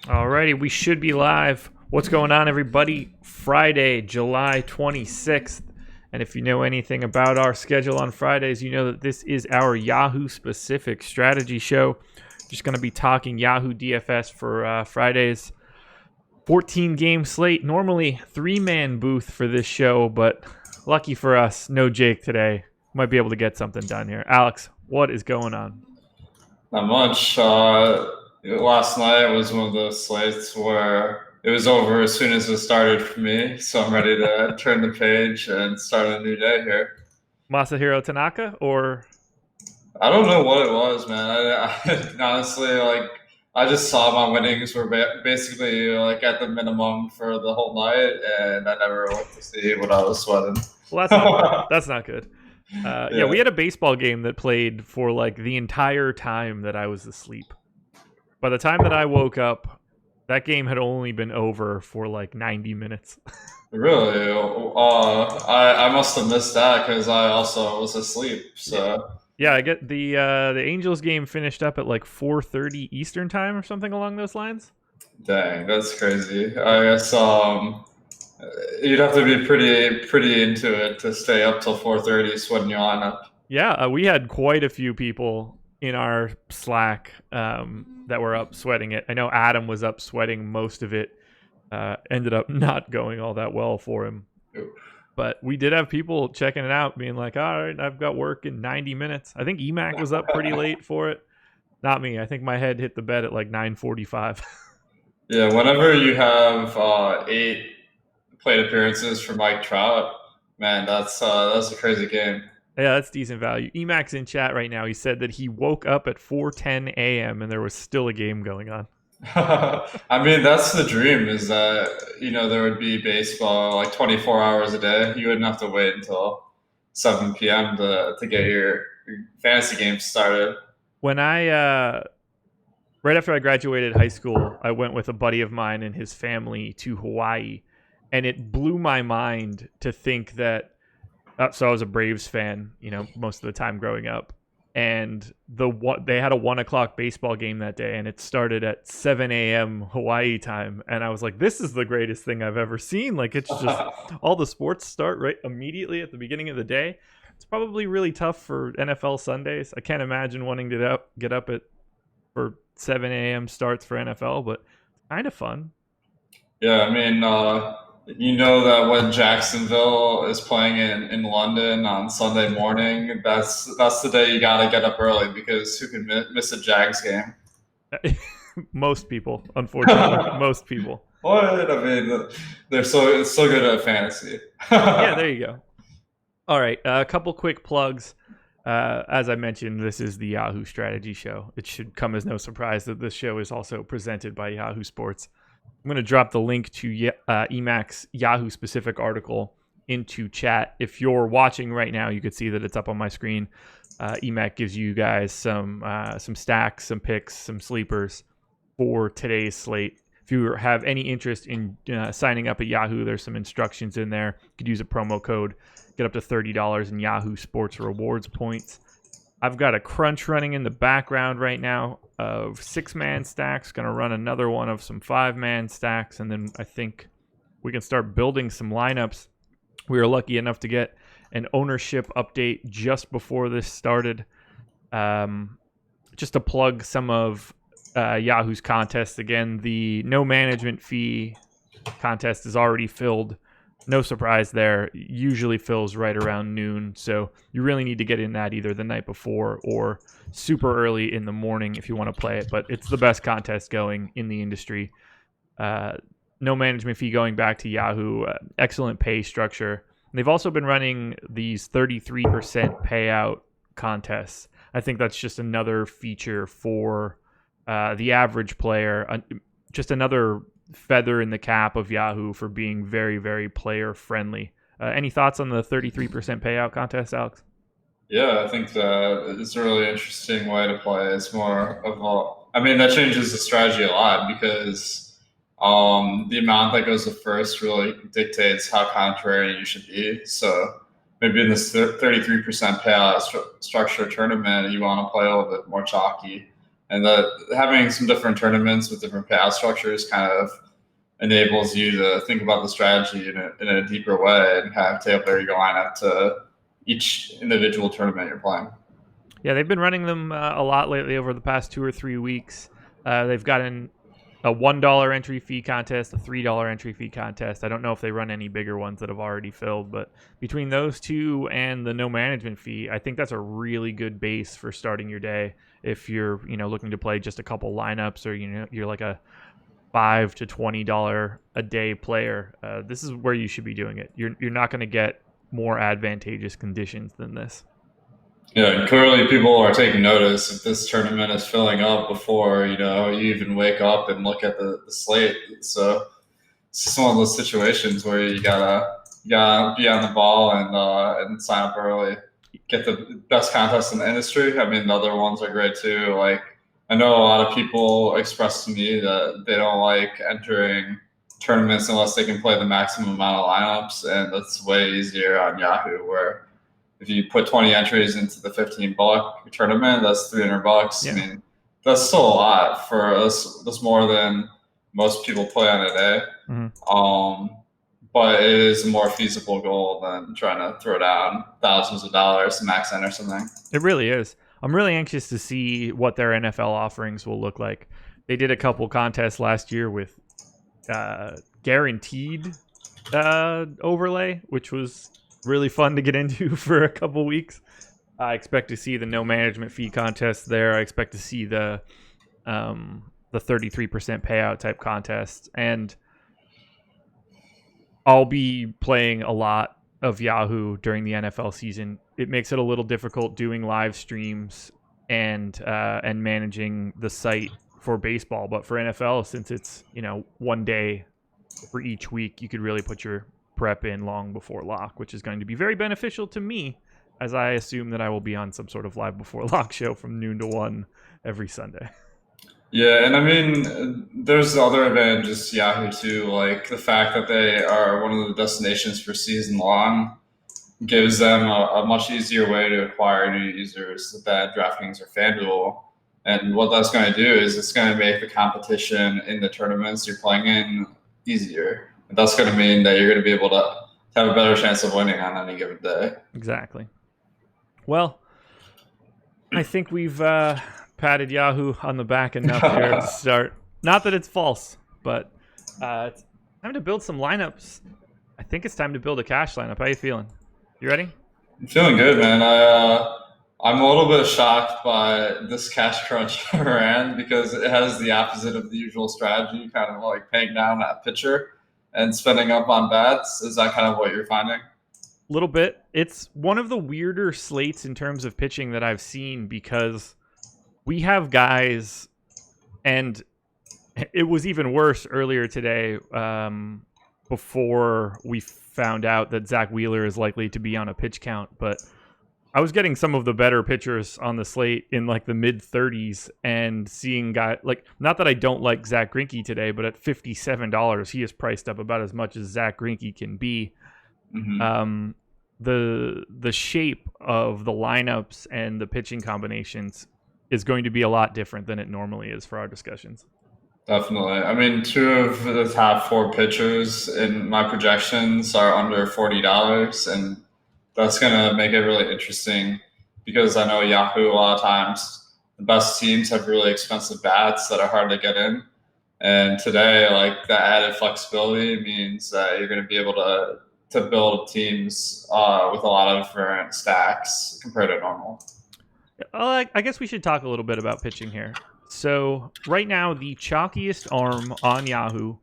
Alrighty, we should be live. What's going on, everybody? Friday, July 26th. And if you know anything about our schedule on Fridays, you know that this is our Yahoo specific strategy show. Just going to be talking Yahoo DFS for Fridays. 14 game slate. Normally 3-man booth for this show, but lucky for us, no Jake today. Might be able to get something done here. Alex, what is going on? Not much. Last night was one of those slates where it was over as soon as it started for me. So I'm ready to turn the page and start a new day here. Masahiro Tanaka or I don't know what it was, man. Honestly, I just saw my winnings were basically like at the minimum for the whole night, and I never went to see what I was sweating. Well, that's not good. That's not good. Yeah, we Yeah. had a baseball game that played for like the entire time that I was asleep. By the time that I woke up, that game had only been over for like 90 minutes. Really? I must have missed that because I also was asleep. Yeah. So Yeah, I get the Angels game finished up at like 4:30 Eastern time or something along those lines. dang, that's crazy. I guess you'd have to be pretty into it to stay up till 4:30 sweating your lineup. Yeah, we had quite a few people in our Slack that were up sweating it. I know Adam was up sweating most of it. Ended up not going all that well for him. But we did have people checking it out, being like, all right, I've got work in 90 minutes. I think EMAC was up pretty late for it. Not me. I think my head hit the bed at like 9:45. Yeah, whenever you have 8 plate appearances for Mike Trout, man, that's a crazy game. Yeah, that's decent value. EMAC's in chat right now. He said that he woke up at 4:10 a.m. and there was still a game going on. I mean, that's the dream is that, there would be baseball like 24 hours a day. You wouldn't have to wait until 7 p.m. to get your fantasy games started. When right after I graduated high school, I went with a buddy of mine and his family to Hawaii. And it blew my mind to think that. So I was a Braves fan, most of the time growing up. And they had a 1:00 baseball game that day, and it started at 7 a.m. Hawaii time. And I was like, this is the greatest thing I've ever seen. Like, it's just all the sports start right immediately at the beginning of the day. It's probably really tough for NFL Sundays. I can't imagine wanting to get up for 7 a.m. starts for NFL, but kind of fun. Yeah, I mean, you know that when Jacksonville is playing in London on Sunday morning, that's the day you got to get up early because who can miss a Jags game? Most people, unfortunately, most people. What? I mean, they're so good at fantasy. Yeah, there you go. All right, a couple quick plugs. As I mentioned, this is the Yahoo Strategy Show. It should come as no surprise that this show is also presented by Yahoo Sports. I'm going to drop the link to EMAC's Yahoo specific article into chat. If you're watching right now, you could see that it's up on my screen. EMAC gives you guys some stacks, some picks, some sleepers for today's slate. If you have any interest in signing up at Yahoo, there's some instructions in there. You could use a promo code, get up to $30 in Yahoo Sports rewards points. I've got a crunch running in the background right now of 6-man stacks. Going to run another one of some 5-man stacks, and then I think we can start building some lineups. We were lucky enough to get an ownership update just before this started. Just to plug some of Yahoo's contests again, the no management fee contest is already filled. No surprise there. Usually fills right around noon, so you really need to get in that either the night before or super early in the morning if you want to play it. But it's the best contest going in the industry. No management fee going back to Yahoo. Excellent pay structure. They've also been running these 33% payout contests. I think that's just another feature for the average player. Just another feather in the cap of Yahoo for being very, very player friendly. Any thoughts on the 33% payout contest, Alex? Yeah, I think that it's a really interesting way to play. It's more of that changes the strategy a lot because the amount that goes to first really dictates how contrary you should be. So maybe in this 33% payout structure tournament, you want to play a little bit more chalky And that having some different tournaments with different payout structures kind of enables you to think about the strategy in a deeper way and kind of tailor your lineup to each individual tournament you're playing. Yeah, they've been running them a lot lately over the past 2 or 3 weeks. They've gotten a $1 entry fee contest, a $3 entry fee contest. I don't know if they run any bigger ones that have already filled, but between those two and the no management fee, I think that's a really good base for starting your day. If you're, looking to play just a couple lineups, or you're like a $5 to $20 a day player, this is where you should be doing it. You're not going to get more advantageous conditions than this. Yeah, and clearly people are taking notice if this tournament is filling up before you even wake up and look at the slate. So it's one of those situations where you gotta be on the ball and sign up early. Get the best contests in the industry. I mean, the other ones are great too. Like, I know a lot of people express to me that they don't like entering tournaments unless they can play the maximum amount of lineups, and that's way easier on Yahoo, where if you put 20 entries into the $15 tournament, that's $300. Yeah. I mean, that's still a lot for us. That's more than most people play on a day. Mm-hmm. But it is a more feasible goal than trying to throw down thousands of dollars to max enter something. It really is. I'm really anxious to see what their NFL offerings will look like. They did a couple contests last year with guaranteed overlay, which was really fun to get into for a couple weeks. I expect to see the no management fee contest there. I expect to see the 33% payout type contest, and I'll be playing a lot of Yahoo during the NFL season. It makes it a little difficult doing live streams and managing the site for baseball, but for NFL, since it's one day for each week, you could really put your prep in long before lock, which is going to be very beneficial to me, as I assume that I will be on some sort of live before lock show from noon to 1 every Sunday. Yeah, and I mean, there's other advantages to Yahoo too, like the fact that they are one of the destinations for season long gives them a much easier way to acquire new users than DraftKings or FanDuel. And what that's going to do is it's going to make the competition in the tournaments you're playing in easier. That's going to mean that you're going to be able to have a better chance of winning on any given day. Exactly. Well, I think we've patted Yahoo on the back enough here to start. Not that it's false, but it's time to build some lineups. I think it's time to build a cash lineup. How you feeling? You ready? I'm feeling good, man. I'm a little bit shocked by this cash crunch I ran because it has the opposite of the usual strategy, kind of like paying down that pitcher and spending up on bats. Is that kind of what you're finding? A little bit. It's one of the weirder slates in terms of pitching that I've seen, because we have guys, and it was even worse earlier today before we found out that Zach Wheeler is likely to be on a pitch count. But I was getting some of the better pitchers on the slate in like the mid 30s and seeing guys like, not that I don't like Zach Greinke today, but at $57, he is priced up about as much as Zach Greinke can be. Mm-hmm. The shape of the lineups and the pitching combinations is going to be a lot different than it normally is for our discussions. Definitely. I mean, 2 of the top 4 pitchers in my projections are under $40, and that's going to make it really interesting because I know Yahoo, a lot of times, the best teams have really expensive bats that are hard to get in. And today, like, the added flexibility means that you're going to be able to build teams with a lot of different stacks compared to normal. I guess we should talk a little bit about pitching here. So right now, the chalkiest arm on Yahoo,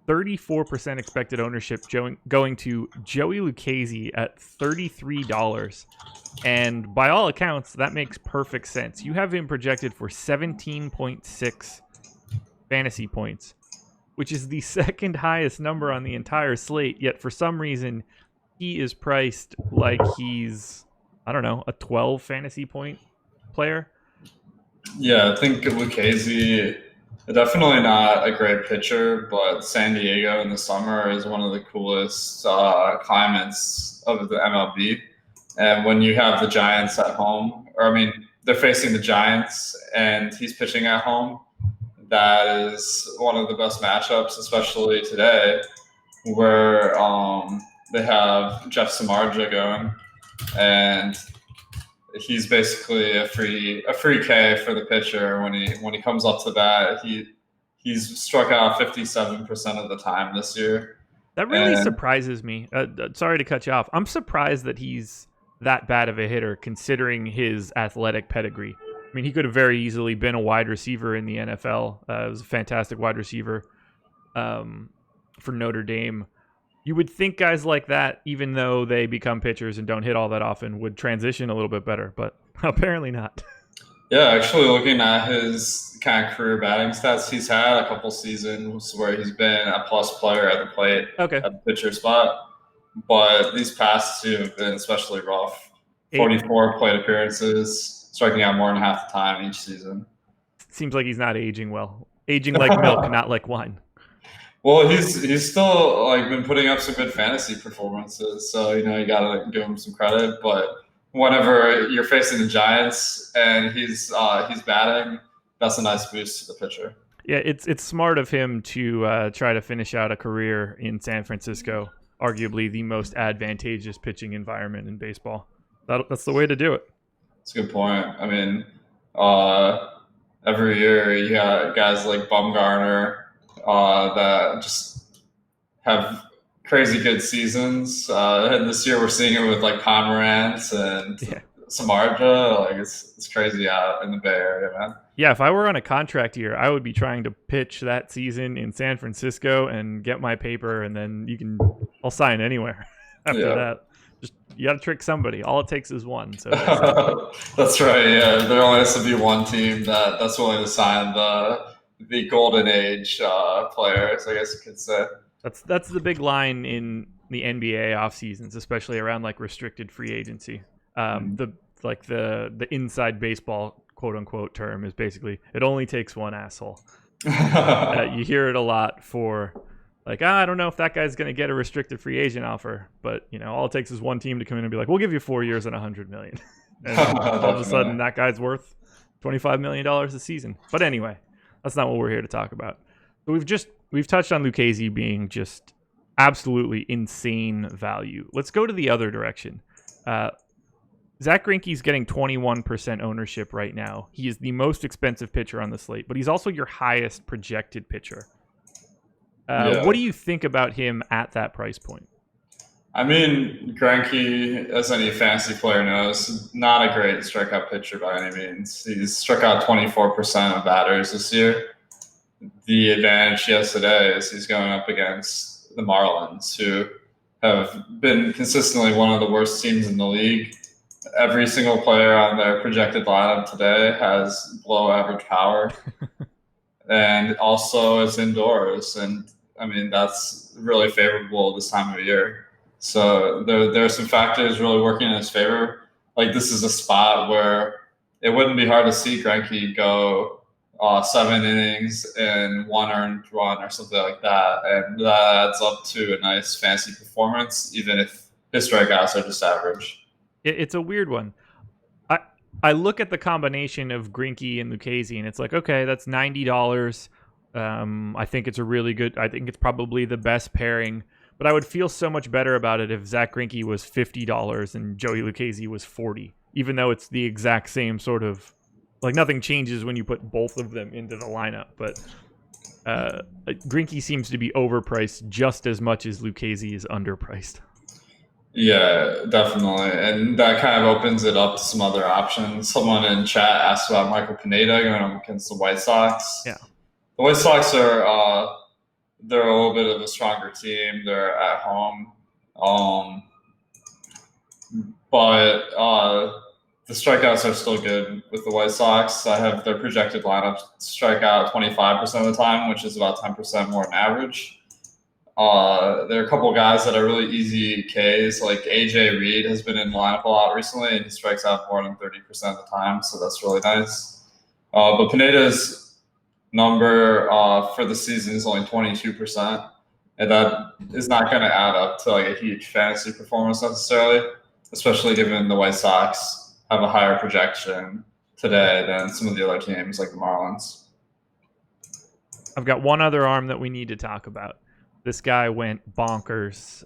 34% expected ownership going to Joey Lucchesi at $33. And by all accounts, that makes perfect sense. You have him projected for 17.6 fantasy points, which is the second highest number on the entire slate. Yet for some reason, he is priced like he's, I don't know, a 12 fantasy point player. Yeah, I think Lucchesi, definitely not a great pitcher, but San Diego in the summer is one of the coolest climates of the MLB. And when you have the Giants at home, or I mean, they're facing the Giants, and he's pitching at home. That is one of the best matchups, especially today, where they have Jeff Samardzija going, and he's basically a free K for the pitcher when he comes up to bat. He's struck out 57% of the time this year. That really surprises me. Sorry to cut you off. I'm surprised that he's that bad of a hitter considering his athletic pedigree. I mean, he could have very easily been a wide receiver in the NFL. He was a fantastic wide receiver for Notre Dame. You would think guys like that, even though they become pitchers and don't hit all that often, would transition a little bit better, but apparently not. Yeah, actually looking at his kind of career batting stats, he's had a couple seasons where he's been a plus player at the plate at the pitcher spot. But these past two have been especially rough. 44 plate appearances, striking out more than half the time each season. Seems like he's not aging well. Aging like milk, not like wine. Well, he's still been putting up some good fantasy performances, so you gotta give him some credit. But whenever you're facing the Giants and he's batting, that's a nice boost to the pitcher. Yeah, it's smart of him to try to finish out a career in San Francisco, arguably the most advantageous pitching environment in baseball. That's the way to do it. That's a good point. I mean, every year you got guys like Bumgarner that just have crazy good seasons. And this year we're seeing it with Pomerantz and Samardzija. It's crazy out in the Bay Area, man. Yeah, if I were on a contract year, I would be trying to pitch that season in San Francisco and get my paper, and then I'll sign anywhere after that. Just you got to trick somebody. All it takes is one. So that's right. Yeah, there only has to be one team that's willing to sign the golden age players, I guess you could say. That's the big line in the NBA off seasons, especially around restricted free agency. The inside baseball quote unquote term is basically it only takes one asshole. You hear it a lot for I don't know if that guy's going to get a restricted free agent offer, but all it takes is one team to come in and be like, we'll give you 4 years and $100 million. And all of a sudden that guy's worth $25 million a season. But anyway, that's not what we're here to talk about. So we've touched on Lucchesi being just absolutely insane value. Let's go to the other direction. Zach Greinke's getting 21% ownership right now. He is the most expensive pitcher on the slate, but he's also your highest projected pitcher. What do you think about him at that price point? I mean, Greinke, as any fantasy player knows, not a great strikeout pitcher by any means. He's struck out 24% of batters this year. The advantage he has today is he's going up against the Marlins, who have been consistently one of the worst teams in the league. Every single player on their projected lineup today has below average power. And also it's indoors. And I mean, that's really favorable this time of year. So there are some factors really working in his favor. This is a spot where it wouldn't be hard to see Greinke go 7 innings and 1 earned run or something like that. And that adds up to a nice fantasy performance, even if his strikeouts are just average. It's a weird one. I look at the combination of Greinke and Lucchesi, and it's okay, that's $90. I think it's I think it's probably the best pairing, but I would feel so much better about it if Zach Greinke was $50 and Joey Lucchesi was $40, even though it's the exact same sort of, nothing changes when you put both of them into the lineup. But Greinke seems to be overpriced just as much as Lucchesi is underpriced. Yeah, definitely. And that kind of opens it up to some other options. Someone in chat asked about Michael Pineda going up against the White Sox. Yeah. The White Sox are they're a little bit of a stronger team. They're at home. But the strikeouts are still good with the White Sox. I have their projected lineup strike out 25% of the time, which is about 10% more than average. There are a couple of guys that are really easy Ks, like AJ Reed has been in the lineup a lot recently, and he strikes out more than 30% of the time, so that's really nice. But Pineda's number for the season is only 22%, and that is not going to add up to a huge fantasy performance necessarily, especially given the White Sox have a higher projection today than some of the other teams like the Marlins. I've got one other arm that we need to talk about. This guy went bonkers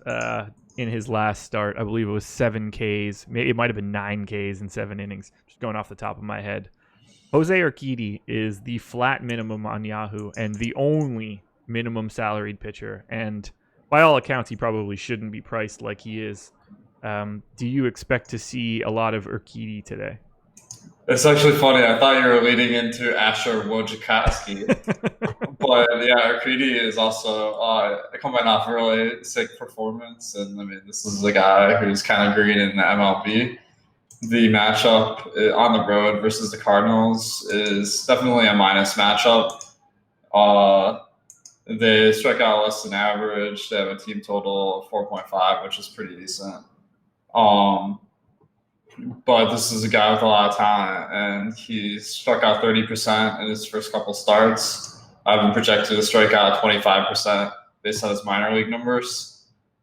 in his last start. I believe it was 7 Ks. Maybe it might have been 9 Ks in 7 innings. Just going off the top of my head. Jose Urquidy is the flat minimum on Yahoo and the only minimum salaried pitcher. And by all accounts, he probably shouldn't be priced like he is. Do you expect to see a lot of Urquidy today? It's actually funny. I thought you were leading into Asher Wojciechowski. But yeah, Urquidy is also coming off a really sick performance. And I mean, this is a guy who's kind of green in the MLB. The matchup on the road versus the Cardinals is definitely a minus matchup. They strike out less than average. They have a team total of 4.5, which is pretty decent. But this is a guy with a lot of talent, and he struck out 30% in his first couple starts. I've been projected to strike out 25% based on his minor league numbers.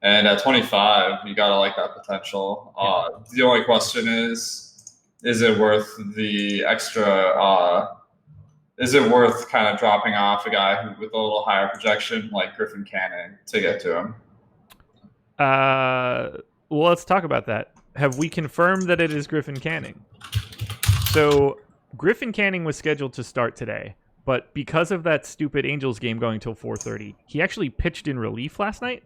And at 25, you gotta like that potential. The only question is it worth the extra? Is it worth kind of dropping off a guy with a little higher projection like Griffin Canning to get to him? Well, let's talk about that. Have we confirmed that it is Griffin Canning? So Griffin Canning was scheduled to start today, but because of that stupid Angels game going till 4:30, he actually pitched in relief last night.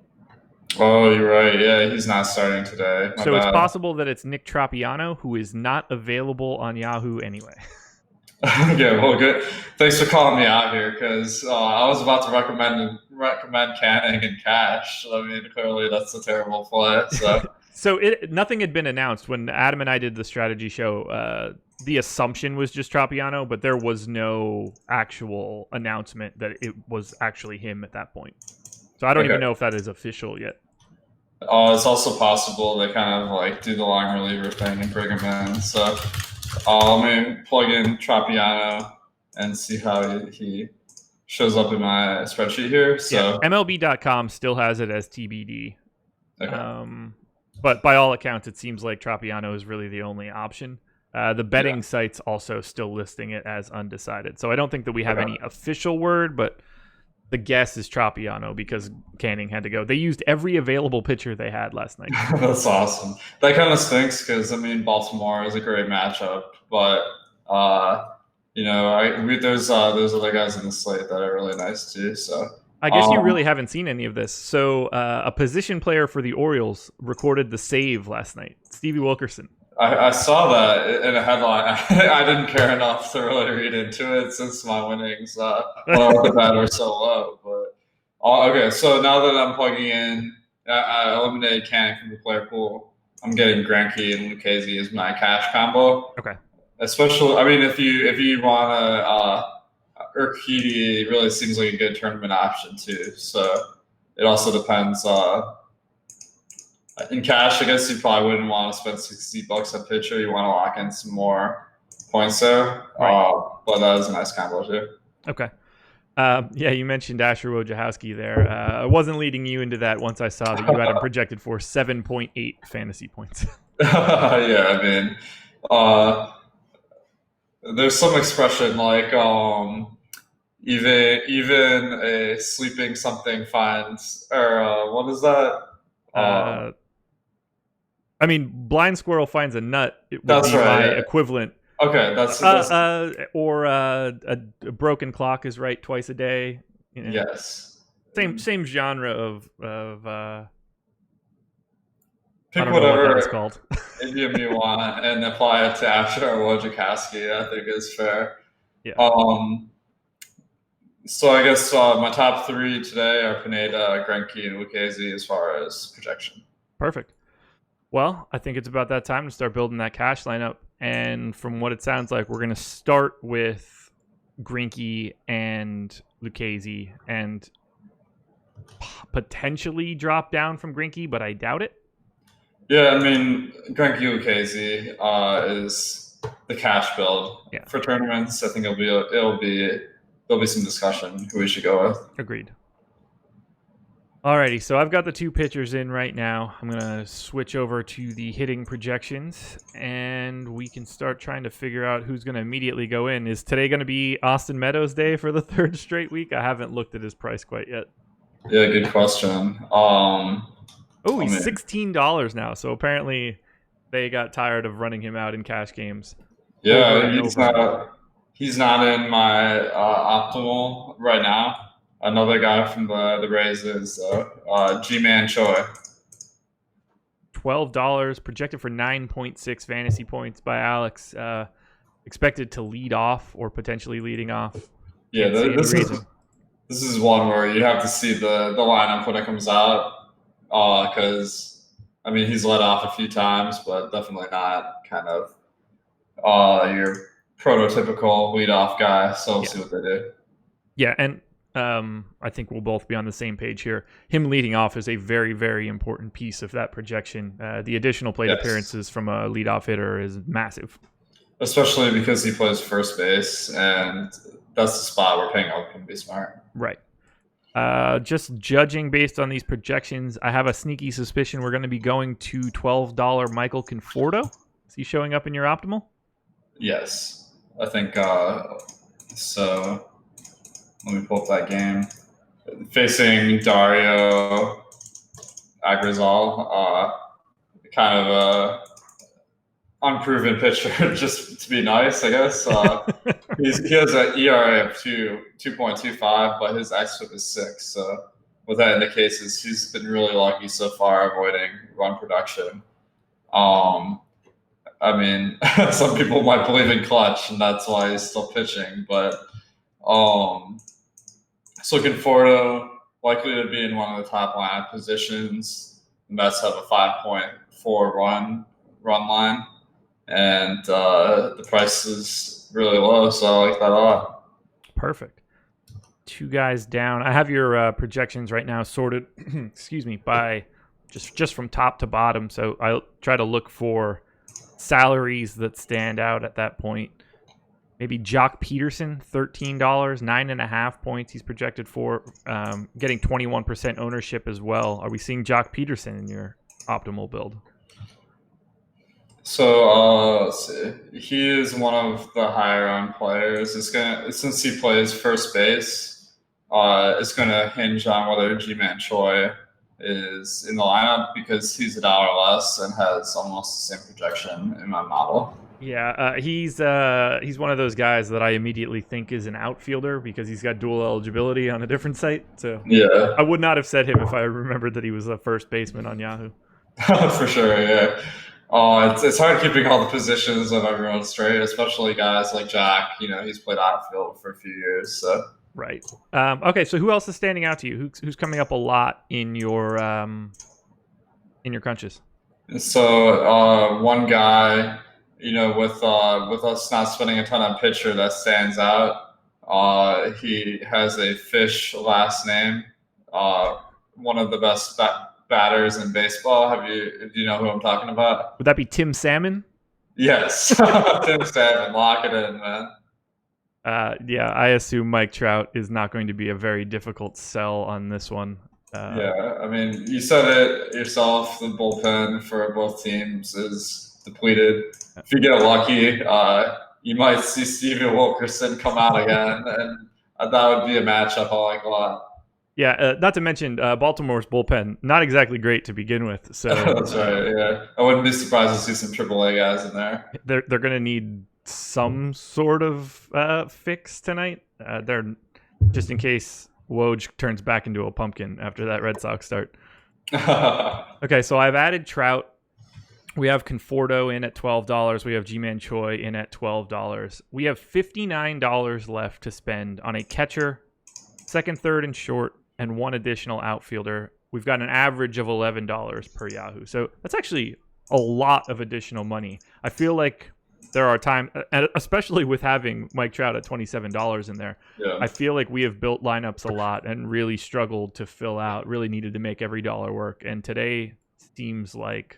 Oh, you're right. Yeah, he's not starting today. So it's possible that it's Nick Tropiano, who is not available on Yahoo anyway. Okay, well, good. Thanks for calling me out here, because I was about to recommend Canning in cash. I mean, clearly that's a terrible play. So nothing had been announced when Adam and I did the strategy show. The assumption was just Tropiano, but there was no actual announcement that it was actually him at that point. So I don't even know if that is official yet. It's also possible they kind of like do the long reliever thing and bring him in. So let me plug in Tropiano and see how he shows up in my spreadsheet here. So yeah, MLB.com still has it as TBD. Okay. But by all accounts, it seems like Tropiano is really the only option. The betting sites also still listing it as undecided. So I don't think that we have any official word, but the guess is Tropiano because Canning had to go. They used every available pitcher they had last night. That's awesome. That kind of stinks because, I mean, Baltimore is a great matchup, but, there's other guys in the slate that are really nice too. So I guess you really haven't seen any of this. So a position player for the Orioles recorded the save last night, Stevie Wilkerson. I saw that in a headline. I didn't care enough to really read into it since my winnings were so low. But okay, so now that I'm plugging in, I eliminated Canning from the player pool. I'm getting Greinke and Lucchesi as my cash combo. Okay. Especially, I mean, if you want to, Urquidy really seems like a good tournament option too. So it also depends. In cash, I guess you probably wouldn't want to spend $60 a pitcher. You want to lock in some more points there. Right. But that is a nice combo too. Okay. You mentioned Asher Wojciechowski there. I wasn't leading you into that once I saw that you had him projected for 7.8 fantasy points. Yeah, I mean, there's some expression like even a sleeping something finds, or what is that? I mean, blind squirrel finds a nut. It would that's be right, my equivalent. Okay, that's or a broken clock is right twice a day. You know? Yes. Same genre of pick whatever it's called. Idiom you want and apply it to Asher Wojciechowski. I think is fair. Yeah. So I guess my top three today are Pineda, Greinke, and Lucchesi as far as projection. Perfect. Well, I think it's about that time to start building that cash lineup. And from what it sounds like, we're going to start with Greinke and Lucchesi and potentially drop down from Greinke, but I doubt it. Yeah, I mean, Greinke Lucchesi is the cash build for tournaments. I think there'll be some discussion who we should go with. Agreed. Alrighty, so I've got the two pitchers in right now. I'm going to switch over to the hitting projections, and we can start trying to figure out who's going to immediately go in. Is today going to be Austin Meadows' day for the third straight week? I haven't looked at his price quite yet. Yeah, good question. He's $16 now, so apparently they got tired of running him out in cash games. Yeah, he's not in my optimal right now. Another guy from the Rays is G-Man Choi. $12, projected for 9.6 fantasy points by Alex. Expected to lead off or potentially leading off. Yeah, this is one where you have to see the lineup when it comes out. Because, he's led off a few times, but definitely not kind of your prototypical leadoff guy. So we'll see what they do. Yeah, and I think we'll both be on the same page here. Him leading off is a very, very important piece of that projection. The additional plate appearances from a leadoff hitter is massive. Especially because he plays first base, and that's the spot where paying up can be smart. Right. Just judging based on these projections, I have a sneaky suspicion we're going to be going to $12 Michael Conforto. Is he showing up in your optimal? Yes. I think so. Let me pull up that game. Facing Dario Agrizal, kind of a unproven pitcher, just to be nice, I guess. He has an ERA of 2.25, but his xFIP is 6. So what that indicates is he's been really lucky so far avoiding run production. Some people might believe in clutch, and that's why he's still pitching. But so Conforto likely to be in one of the top lineup positions. The Mets have a 5.4 run line, and the price is really low, so I like that a lot. Perfect. Two guys down. I have your projections right now sorted. excuse me, by just from top to bottom. So I'll try to look for salaries that stand out at that point. Maybe Jock Peterson, $13, 9.5 points. He's projected for getting 21% ownership as well. Are we seeing Jock Peterson in your optimal build? So let's see. He is one of the higher owned players. Since he plays first base, it's gonna hinge on whether G-Man Choi is in the lineup because he's $1 less and has almost the same projection in my model. Yeah, he's one of those guys that I immediately think is an outfielder because he's got dual eligibility on a different site. So yeah, I would not have said him if I remembered that he was a first baseman on Yahoo. For sure, yeah. It's hard keeping all the positions of everyone straight, especially guys like Jack. He's played outfield for a few years. So. Right. Okay, so who else is standing out to you? Who's coming up a lot in your crunches? So one guy. With us not spending a ton on pitcher, that stands out. He has a Fish last name. One of the best batters in baseball. Do you know who I'm talking about? Would that be Tim Salmon? Yes, Tim Salmon. Lock it in, man. Yeah, I assume Mike Trout is not going to be a very difficult sell on this one. You said it yourself. The bullpen for both teams is depleted. If you get lucky, you might see Steven Wilkerson come out again, and that would be a matchup I like a lot. Yeah, not to mention Baltimore's bullpen, not exactly great to begin with. So that's right. Yeah, I wouldn't be surprised to see some AAA guys in there. They're going to need some sort of fix tonight. They're just in case Woj turns back into a pumpkin after that Red Sox start. Okay, so I've added Trout. We have Conforto in at $12. We have G-Man Choi in at $12. We have $59 left to spend on a catcher, second, third, and short, and one additional outfielder. We've got an average of $11 per Yahoo. So that's actually a lot of additional money. I feel like there are times, especially with having Mike Trout at $27 in there, I feel like we have built lineups a lot and really struggled to fill out, really needed to make every dollar work. And today seems like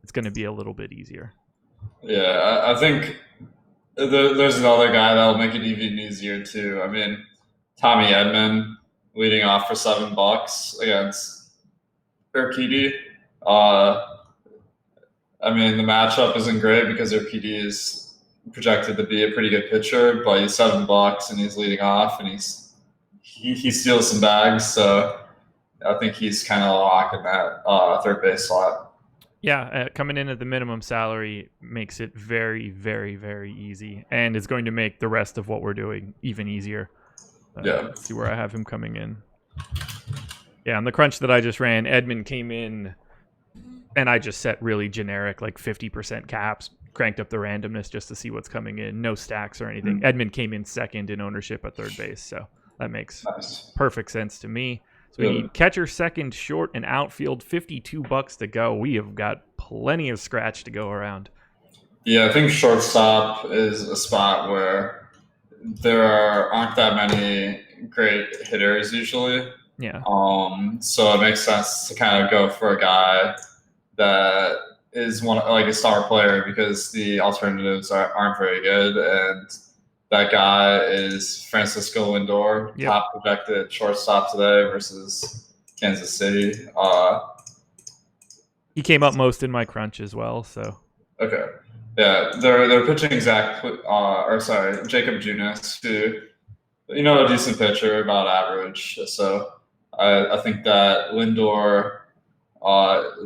it's going to be a little bit easier. Yeah, I think there's another guy that'll make it even easier too. Tommy Edman leading off for $7 against Urquidy. I mean, the matchup isn't great because Urquidy is projected to be a pretty good pitcher, but he's $7 and he's leading off, and he steals some bags, so I think he's kind of locking that third base slot. Yeah, coming in at the minimum salary makes it very, very, very easy, and it's going to make the rest of what we're doing even easier. Let's see where I have him coming in. Yeah, on the crunch that I just ran, Edman came in, and I just set really generic, like 50% caps, cranked up the randomness just to see what's coming in. No stacks or anything. Edman came in second in ownership at third base, so that makes perfect sense to me. So we need catcher, second, short, and outfield. $52 to go. We have got plenty of scratch to go around. Yeah, I think shortstop is a spot where there aren't that many great hitters usually. Yeah. So it makes sense to kind of go for a guy that is like a star player, because the alternatives aren't very good, and that guy is Francisco Lindor, top projected shortstop today versus Kansas City. He came up most in my crunch as well, so. Okay. Yeah, they're pitching Jacob Junis, who, a decent pitcher, about average. So I think that Lindor,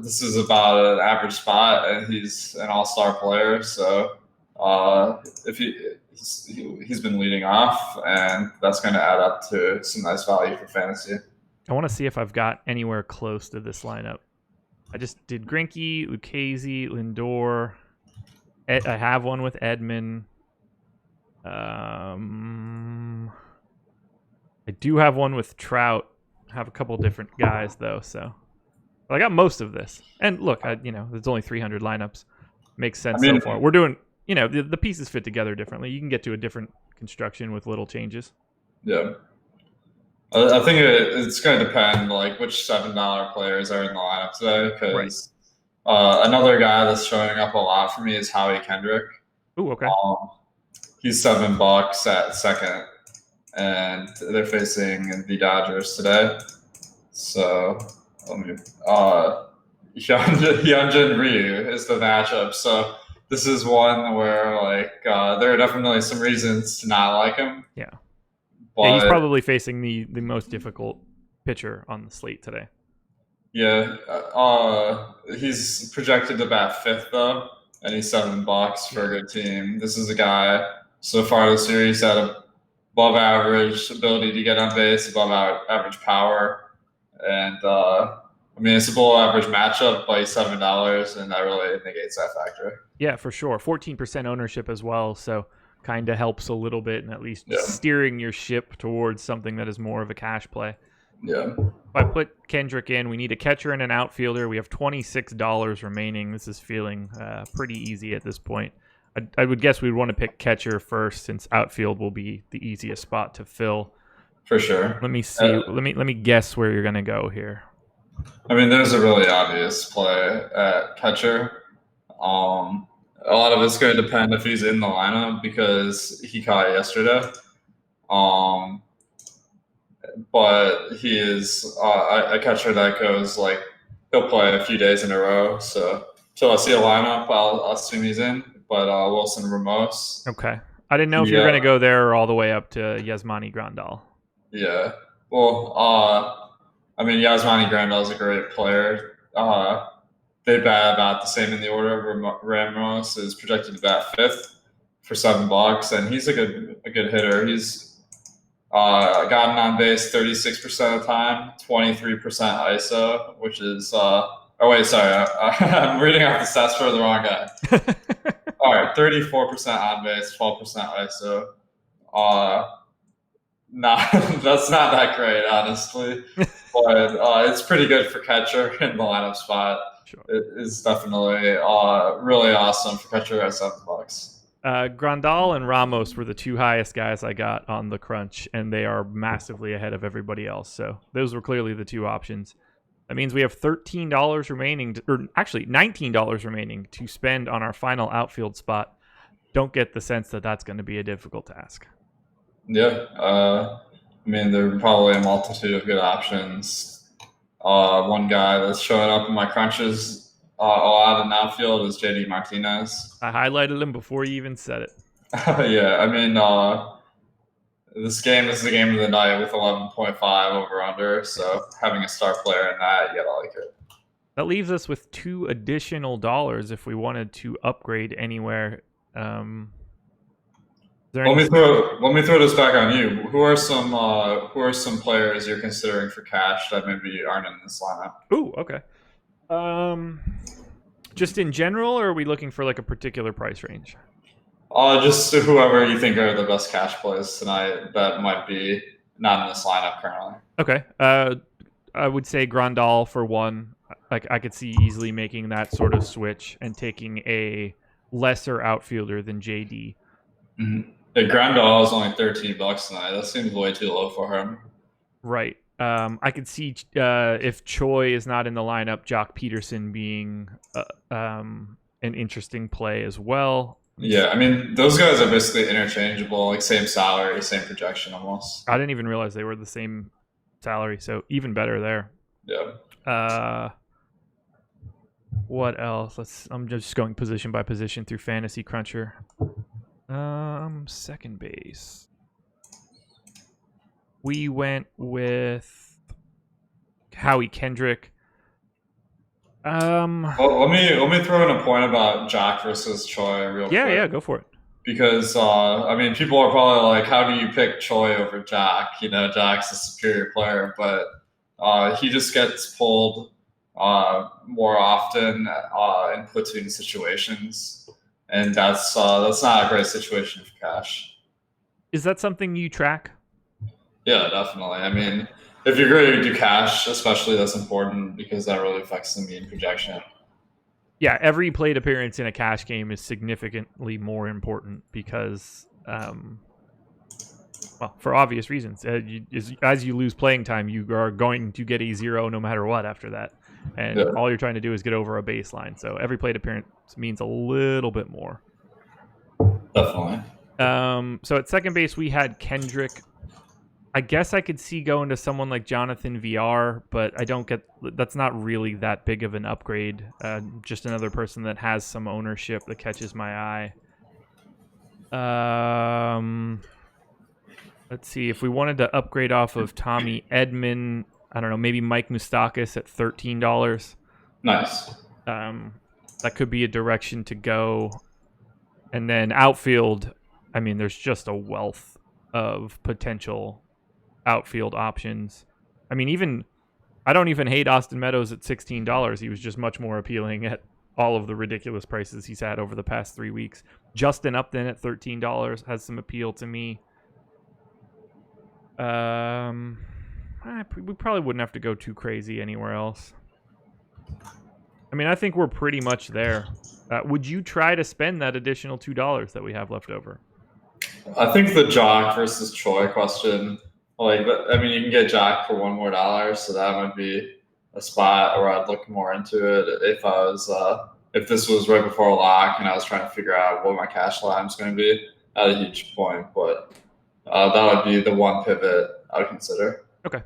this is about an average spot, and he's an all-star player. So if he's been leading off, and that's going to add up to some nice value for fantasy. I want to see if I've got anywhere close to this lineup. I just did Greinke, Lucchesi, Lindor. I have one with Edman. I do have one with Trout. I have a couple different guys though, so but I got most of this. And look, there's only 300 lineups. Makes sense so far. We're doing, the pieces fit together differently. You can get to a different construction with little changes. Yeah. I think it's going to depend, like, which $7 players are in the lineup today, because another guy that's showing up a lot for me is Howie Kendrick. Ooh, okay. He's $7 at second, and they're facing the Dodgers today. So, Hyunjin Ryu is the matchup. So this is one where, there are definitely some reasons to not like him. Yeah. But he's probably facing the most difficult pitcher on the slate today. Yeah. He's projected to bat fifth, though, and he's $7 for a good team. This is a guy so far this series had above average ability to get on base, above average power, and it's a below average matchup, but he's $7, and that really negates that factor. Yeah, for sure. 14% ownership as well, so kind of helps a little bit, and at least steering your ship towards something that is more of a cash play. Yeah. If I put Kendrick in, we need a catcher and an outfielder. We have $26 remaining. This is feeling pretty easy at this point. I would guess we'd want to pick catcher first, since outfield will be the easiest spot to fill. For sure. Let me see. Let me guess where you're going to go here. There's a really obvious play at catcher. A lot of it's going to depend if he's in the lineup, because he caught it yesterday. But he is a catcher that goes, he'll play a few days in a row. So until I see a lineup, I'll assume he's in. But Wilson Ramos. Okay. I didn't know if you were going to go there or all the way up to Yasmani Grandal. Yeah. Well, Yasmani Grandal is a great player. They bat about the same in the order. Ramos is projected to bat fifth for $7, and he's a good hitter. He's gotten on base 36% of the time, 23% ISO, which is I'm reading off the stats for the wrong guy. All right, 34% on base, 12% ISO. That's not that great, honestly, but it's pretty good for catcher in the lineup spot. Sure. It is definitely really awesome for catcher at $7. Grandal and Ramos were the two highest guys I got on the crunch, and they are massively ahead of everybody else. So those were clearly the two options. That means we have $13 remaining, or actually $19 remaining to spend on our final outfield spot. Don't get the sense that that's going to be a difficult task. Yeah. I mean, there are probably a multitude of good options. One guy that's showing up in my crunches a lot in outfield is JD Martinez. I highlighted him before you even said it. Yeah, I mean, this is the game of the night with 11.5 over under. So having a star player in that, you gotta like it. That leaves us with $2 additional if we wanted to upgrade anywhere. Let me throw this back on you. Who are some players you're considering for cash that maybe aren't in this lineup? Ooh, okay. Just in general, or are we looking for like a particular price range? Just whoever you think are the best cash plays tonight that might be not in this lineup currently. Okay. I would say Grandal for one. Like I could see easily making that sort of switch and taking a lesser outfielder than JD. Mm-hmm. The Grandal is only $13 tonight. That seems way too low for him. Right. I could see if Choi is not in the lineup, Jock Peterson being an interesting play as well. Yeah, I mean, those guys are basically interchangeable, like same salary, same projection almost. I didn't even realize they were the same salary, so even better there. Yeah. What else? I'm just going position by position through Fantasy Cruncher. Second base. We went with Howie Kendrick. Well, let me throw in a point about Jock versus Choi real quick. Yeah, go for it. Because I mean, people are probably like, "How do you pick Choi over Jock?" You know, Jock's a superior player, but he just gets pulled more often in platoon situations, and that's not a great situation for cash. Is that something you track? Yeah, definitely. I mean, if you're going to do cash, especially, that's important because that really affects the mean projection. Yeah, every plate appearance in a cash game is significantly more important because, well, for obvious reasons. As you lose playing time, you are going to get a 0 no matter what after that. And all you're trying to do is get over a baseline. So every plate appearance means a little bit more. Definitely. So at second base, we had Kendrick. I guess I could see going to someone like Jonathan VR, but that's not really that big of an upgrade. Just another person that has some ownership that catches my eye. Let's see. If we wanted to upgrade off of Tommy Edman, I don't know, maybe Mike Moustakas at $13. Nice. That could be a direction to go. And then outfield, I mean, there's just a wealth of potential outfield options. I mean, I don't even hate Austin Meadows at $16. He was just much more appealing at all of the ridiculous prices he's had over the past 3 weeks. Justin Upton at $13 has some appeal to me. We probably wouldn't have to go too crazy anywhere else. I mean, I think we're pretty much there. Would you try to spend that additional $2 that we have left over? I think the Jock versus Choi question, like, I mean, you can get Jock for $1 more, so that might be a spot where I'd look more into it if this was right before a lock and I was trying to figure out what my cash line is going to be. At a huge point, but that would be the one pivot I would consider. Okay.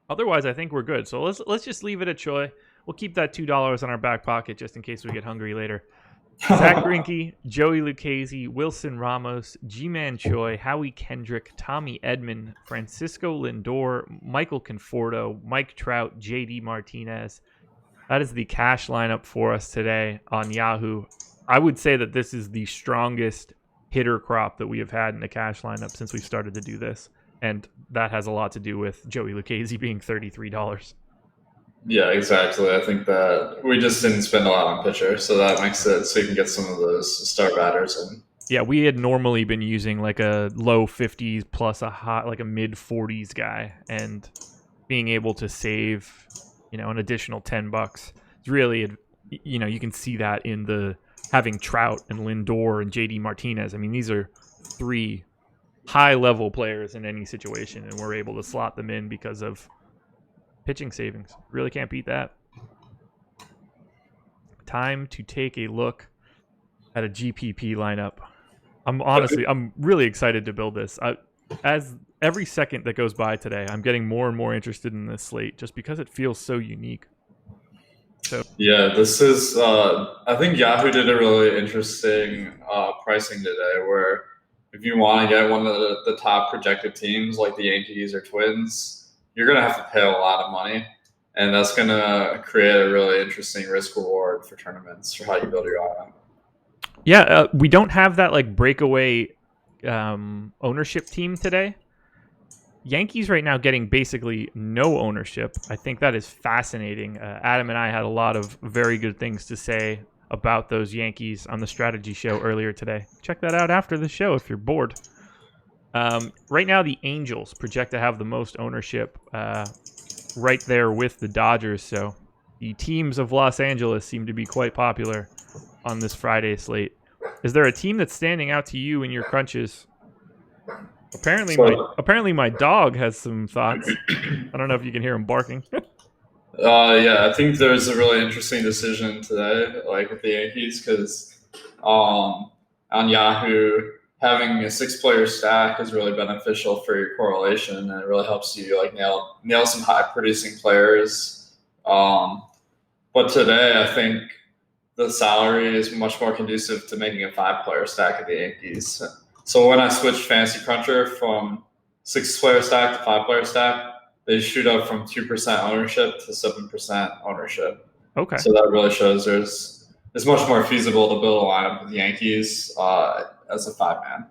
Otherwise, I think we're good. So let's just leave it at Choi. We'll keep that $2 in our back pocket just in case we get hungry later. Zach Greinke, Joey Lucchesi, Wilson Ramos, G-Man Choi, Howie Kendrick, Tommy Edman, Francisco Lindor, Michael Conforto, Mike Trout, JD Martinez. That is the cash lineup for us today on Yahoo. I would say that this is the strongest hitter crop that we have had in the cash lineup since we started to do this. And that has a lot to do with Joey Lucchesi being $33. Yeah, exactly. I think that we just didn't spend a lot on pitcher, so that makes it so you can get some of those star batters in. Yeah, we had normally been using like a low 50s plus like a mid 40s guy, and being able to save, an additional $10. It's really, you can see that in the having Trout and Lindor and JD Martinez. I mean, these are 3 high-level players in any situation, and we're able to slot them in because of pitching savings. Really can't beat that. Time to take a look at a GPP lineup. I'm really excited to build this. as every second that goes by today, I'm getting more and more interested in this slate just because it feels so unique. So Yeah, this is. I think Yahoo did a really interesting pricing today, where if you want to get one of the top projected teams like the Yankees or Twins, you're gonna have to pay a lot of money, and that's gonna create a really interesting risk reward for tournaments for how you build your lineup. yeah, we don't have that like breakaway ownership team today. Yankees right now getting basically no ownership. I think that is fascinating. Adam and I had a lot of very good things to say about those Yankees on the strategy show earlier today. Check that out after the show if you're bored. Right now, the Angels project to have the most ownership right there with the Dodgers. So the teams of Los Angeles seem to be quite popular on this Friday slate. Is there a team that's standing out to you in your crunches? Apparently my dog has some thoughts. I don't know if you can hear him barking. Yeah, I think there's a really interesting decision today, like with the Yankees, because on Yahoo, having a 6-player stack is really beneficial for your correlation, and it really helps you like nail some high producing players. But today, I think the salary is much more conducive to making a 5-player stack at the Yankees. So when I switched Fantasy Cruncher from 6-player stack to 5-player stack, they shoot up from 2% ownership to 7% ownership. Okay. So that really shows it's much more feasible to build a lineup with the Yankees as a 5-man.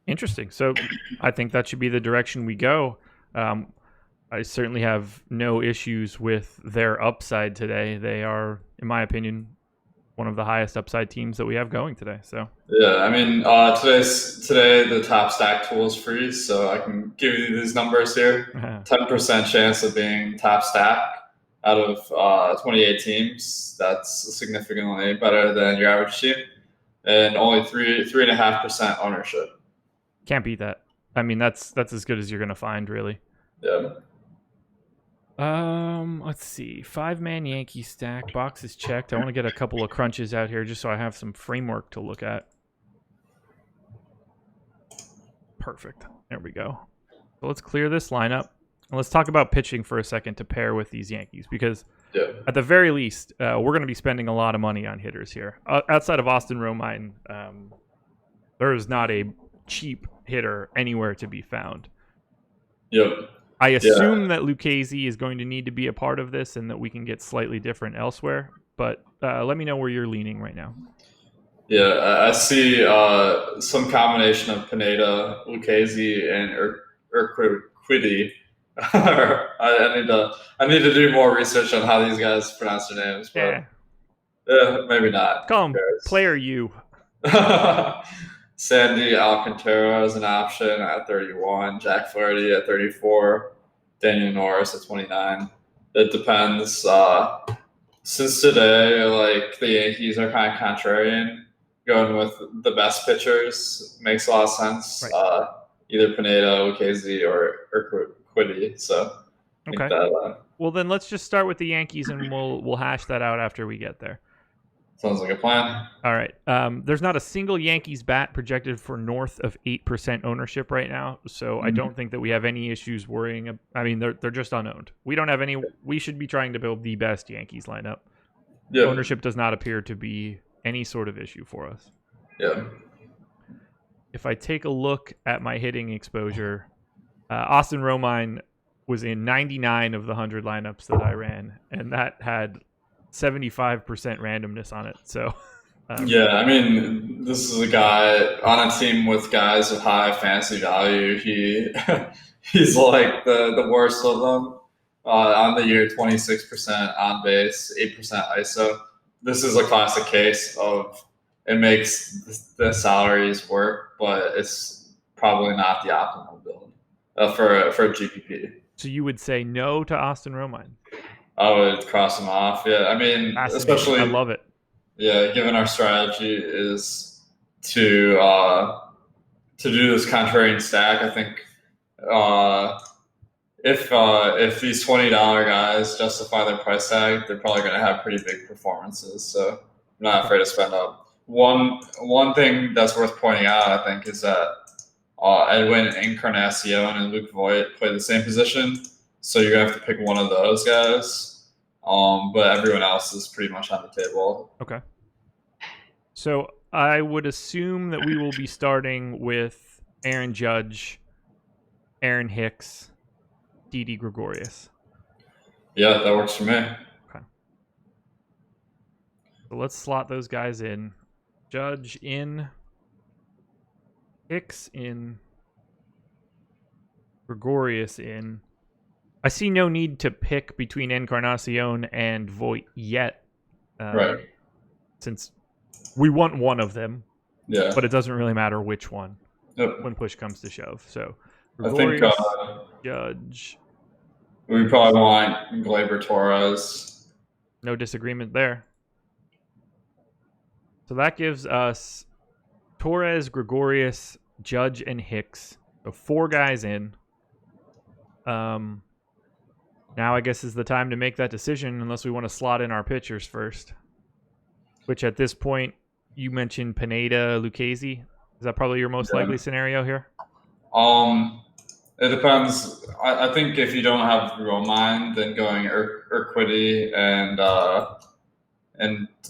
Interesting. So I think that should be the direction we go. I certainly have no issues with their upside today. They are, in my opinion, one of the highest upside teams that we have going today. So yeah, I mean, today the top stack tool is free, so I can give you these numbers here. 10% chance of being top stack out of 28 teams. That's significantly better than your average team, and only 3.5% ownership. Can't beat that. I mean, that's as good as you're gonna find, really. Yeah. Let's see. 5-man Yankee stack. Box is checked. I want to get a couple of crunches out here just so I have some framework to look at. Perfect. There we go. So let's clear this lineup. And let's talk about pitching for a second to pair with these Yankees, because at the very least, we're going to be spending a lot of money on hitters here. Outside of Austin Romine, there is not a cheap hitter anywhere to be found. Yep. I assume that Lucchesi is going to need to be a part of this and that we can get slightly different elsewhere. But let me know where you're leaning right now. Yeah, I see some combination of Pineda, Lucchesi, and Urquidy. I need to do more research on how these guys pronounce their names. But maybe not. Call him Player U. Sandy Alcantara is an option at 31, Jack Flaherty at 34, Daniel Norris at 29. It depends. Since today, like the Yankees are kind of contrarian, going with the best pitchers makes a lot of sense. Right. Either Pineda, Lucchesi, or Quiddy. So I think that, well, then let's just start with the Yankees, and we'll hash that out after we get there. Sounds like a plan. All right. There's not a single Yankees bat projected for north of 8% ownership right now, so I don't think that we have any issues worrying. I mean, they're just unowned. We don't have any. We should be trying to build the best Yankees lineup. Yeah. Ownership does not appear to be any sort of issue for us. Yeah. If I take a look at my hitting exposure, Austin Romine was in 99 of the 100 lineups that I ran, and that had 75% randomness on it. So yeah, I mean, this is a guy on a team with guys with high fantasy value. He's like the worst of them. On the year, 26% on base, 8% ISO. This is a classic case of it makes the salaries work, but it's probably not the optimal build for a GPP. So you would say no to Austin Romine? I would cross him off. Yeah, I mean, especially I love it. Yeah, given our strategy is to do this contrarian stack, I think if these $20 guys justify their price tag, they're probably going to have pretty big performances. So I'm not afraid to spend up. One thing that's worth pointing out, I think, is that Edwin Encarnacion and Luke Voigt play the same position, so you're gonna have to pick one of those guys. But everyone else is pretty much on the table. Okay. So I would assume that we will be starting with Aaron Judge, Aaron Hicks, Didi Gregorius. Yeah, that works for me. Okay. So let's slot those guys in. Judge in, Hicks in, Gregorius in. I see no need to pick between Encarnacion and Voigt yet. Right. Since we want one of them. Yeah. But it doesn't really matter which one when push comes to shove. So Gregorius, I think Judge. We probably want Gleyber Torres. No disagreement there. So that gives us Torres, Gregorius, Judge, and Hicks. So 4 guys in. Now I guess is the time to make that decision, unless we want to slot in our pitchers first. Which at this point, you mentioned Pineda, Lucchesi. Is that probably your most likely scenario here? It depends. I think if you don't have Romine, then going Urquidy and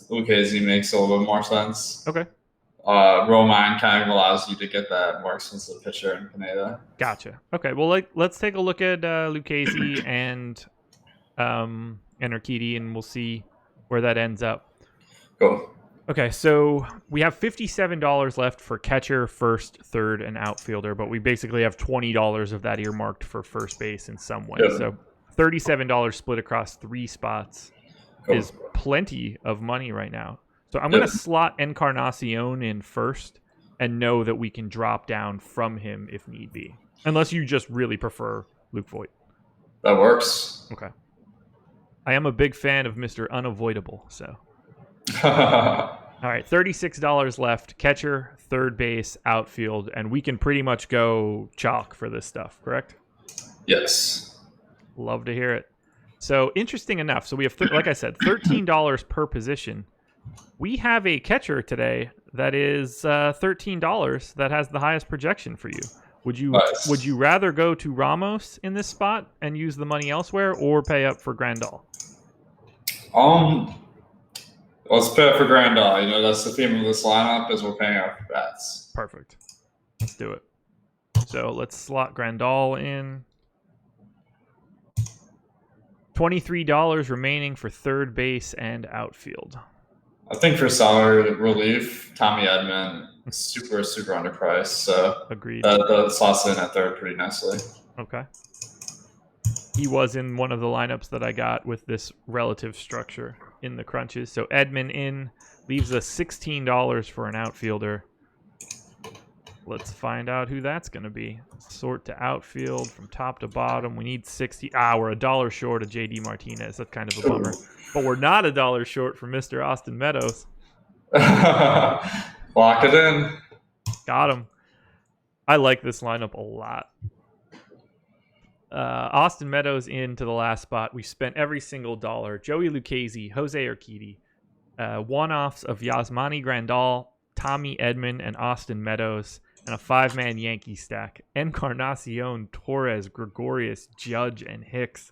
Lucchesi makes a little bit more sense. Okay. Romine kind of allows you to get that more expensive pitcher in Pineda. Gotcha. Okay, well, let's take a look at Lucchesi and Urquidy, and we'll see where that ends up. Cool. Okay, so we have $57 left for catcher, first, third, and outfielder, but we basically have $20 of that earmarked for first base in some way. Yep. So $37 split across 3 spots is plenty of money right now. So I'm going to slot Encarnacion in first and know that we can drop down from him if need be. Unless you just really prefer Luke Voigt. That works. Okay. I am a big fan of Mr. Unavoidable, so... All right, $36 left. Catcher, third base, outfield, and we can pretty much go chalk for this stuff, correct? Yes. Love to hear it. So, interesting enough. So, we have, like I said, $13 per position. We have a catcher today that is $13 that has the highest projection for you. Would you rather go to Ramos in this spot and use the money elsewhere, or pay up for Grandal? Let's pay up for Grandal. You know, that's the theme of this lineup is we're paying up for bats. Perfect. Let's do it. So let's slot Grandal in. $23 remaining for third base and outfield. I think for salary relief, Tommy Edman super underpriced. So agreed. That slots in at third pretty nicely. Okay. He was in one of the lineups that I got with this relative structure in the crunches. So Edman in leaves us $16 for an outfielder. Let's find out who that's going to be. Sort to outfield from top to bottom. We need 60. We're $1 short of JD Martinez. That's kind of a bummer. But we're not $1 short from Mr. Austin Meadows. Lock it in. Got him. I like this lineup a lot. Austin Meadows into the last spot. We spent every single dollar. Joey Lucchesi, Jose Urquidy, one-offs of Yasmani Grandal, Tommy Edman, and Austin Meadows, and a 5-man Yankee stack. Encarnacion, Torres, Gregorius, Judge, and Hicks.